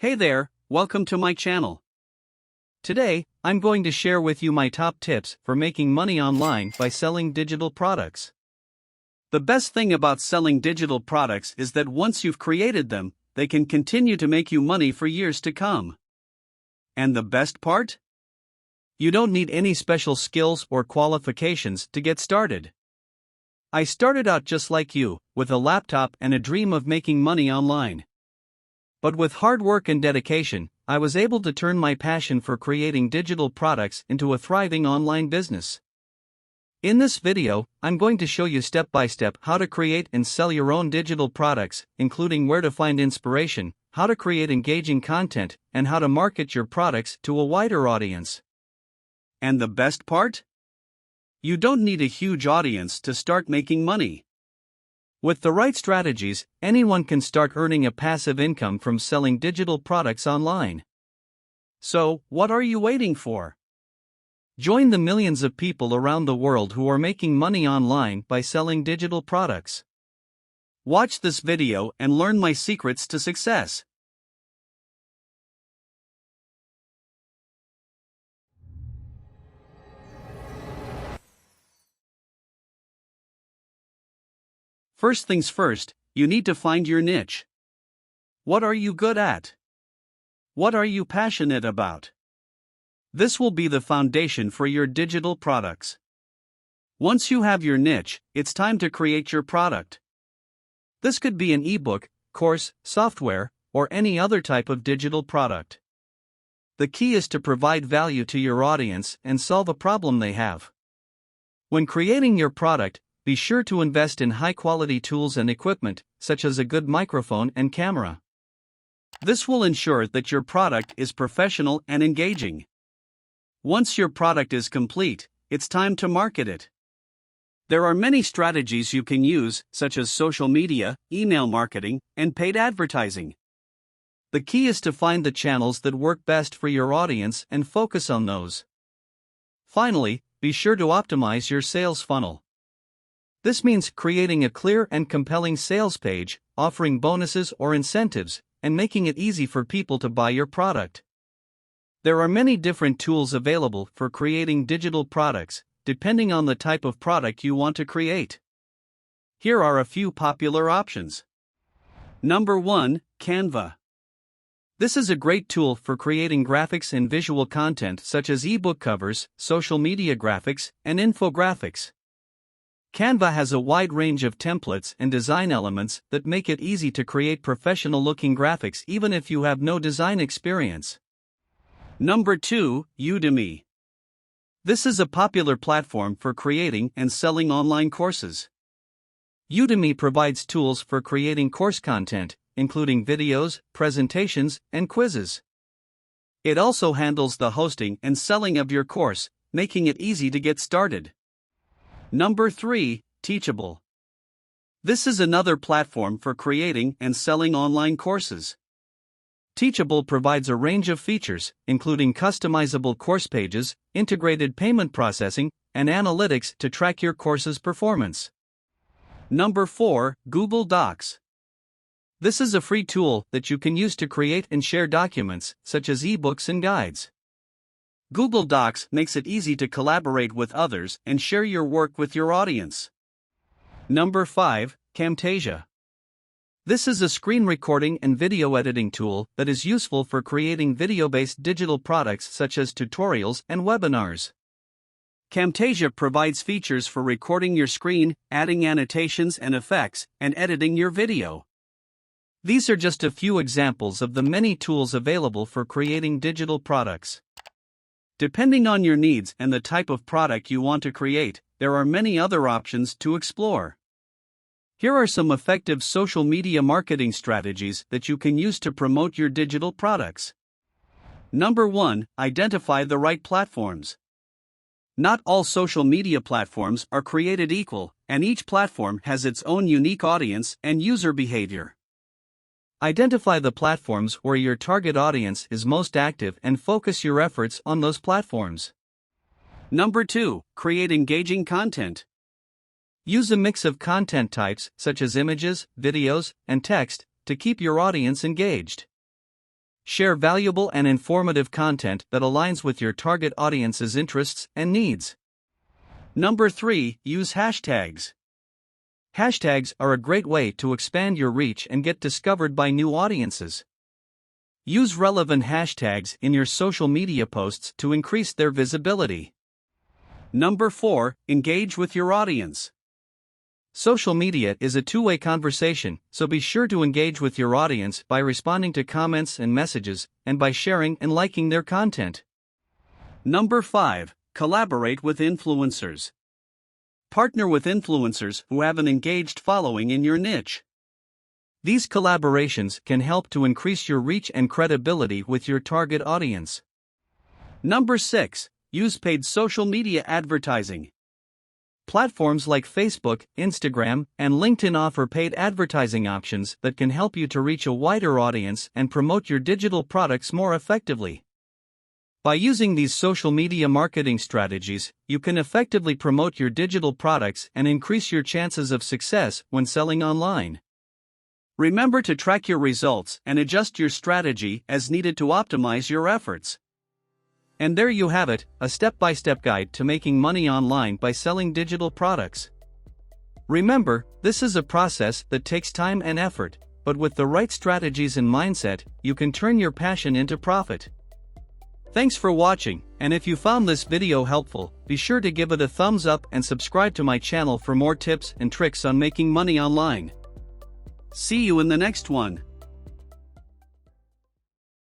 Hey there, welcome to my channel. Today, I'm going to share with you my top tips for making money online by selling digital products. The best thing about selling digital products is that once you've created them, they can continue to make you money for years to come. And the best part? You don't need any special skills or qualifications to get started. I started out just like you, with a laptop and a dream of making money online. But with hard work and dedication, I was able to turn my passion for creating digital products into a thriving online business. In this video, I'm going to show you step by step how to create and sell your own digital products, including where to find inspiration, how to create engaging content, and how to market your products to a wider audience. And the best part? You don't need a huge audience to start making money. With the right strategies, anyone can start earning a passive income from selling digital products online. So, what are you waiting for? Join the millions of people around the world who are making money online by selling digital products. Watch this video and learn my secrets to success. First things first, you need to find your niche. What are you good at? What are you passionate about? This will be the foundation for your digital products. Once you have your niche, it's time to create your product. This could be an ebook, course, software, or any other type of digital product. The key is to provide value to your audience and solve a problem they have. When creating your product, be sure to invest in high-quality tools and equipment, such as a good microphone and camera. This will ensure that your product is professional and engaging. Once your product is complete, it's time to market it. There are many strategies you can use, such as social media, email marketing, and paid advertising. The key is to find the channels that work best for your audience and focus on those. Finally, be sure to optimize your sales funnel. This means creating a clear and compelling sales page, offering bonuses or incentives, and making it easy for people to buy your product. There are many different tools available for creating digital products, depending on the type of product you want to create. Here are a few popular options. Number 1, Canva. This is a great tool for creating graphics and visual content such as ebook covers, social media graphics, and infographics. Canva has a wide range of templates and design elements that make it easy to create professional-looking graphics even if you have no design experience. Number 2, Udemy. This is a popular platform for creating and selling online courses. Udemy provides tools for creating course content, including videos, presentations, and quizzes. It also handles the hosting and selling of your course, making it easy to get started. Number 3, Teachable. This is another platform for creating and selling online courses. Teachable provides a range of features, including customizable course pages, integrated payment processing, and analytics to track your course's performance. Number 4, Google Docs. This is a free tool that you can use to create and share documents, such as ebooks and guides. Google Docs makes it easy to collaborate with others and share your work with your audience. Number 5, Camtasia. This is a screen recording and video editing tool that is useful for creating video-based digital products such as tutorials and webinars. Camtasia provides features for recording your screen, adding annotations and effects, and editing your video. These are just a few examples of the many tools available for creating digital products. Depending on your needs and the type of product you want to create, there are many other options to explore. Here are some effective social media marketing strategies that you can use to promote your digital products. Number 1, identify the right platforms. Not all social media platforms are created equal, and each platform has its own unique audience and user behavior. Identify the platforms where your target audience is most active and focus your efforts on those platforms. Number 2, create engaging content. Use a mix of content types such as images, videos, and text to keep your audience engaged. Share valuable and informative content that aligns with your target audience's interests and needs. Number 3. Use hashtags. Hashtags are a great way to expand your reach and get discovered by new audiences. Use relevant hashtags in your social media posts to increase their visibility. Number 4. Engage with your audience. Social media is a two-way conversation, so be sure to engage with your audience by responding to comments and messages, and by sharing and liking their content. Number 5. Collaborate with influencers. Partner with influencers who have an engaged following in your niche. These collaborations can help to increase your reach and credibility with your target audience. Number 6. Use paid social media advertising. Platforms like Facebook, Instagram, and LinkedIn offer paid advertising options that can help you to reach a wider audience and promote your digital products more effectively. By using these social media marketing strategies, you can effectively promote your digital products and increase your chances of success when selling online. Remember to track your results and adjust your strategy as needed to optimize your efforts. And there you have it, a step-by-step guide to making money online by selling digital products. Remember, this is a process that takes time and effort, but with the right strategies and mindset, you can turn your passion into profit. Thanks for watching, and if you found this video helpful, be sure to give it a thumbs up and subscribe to my channel for more tips and tricks on making money online. See you in the next one.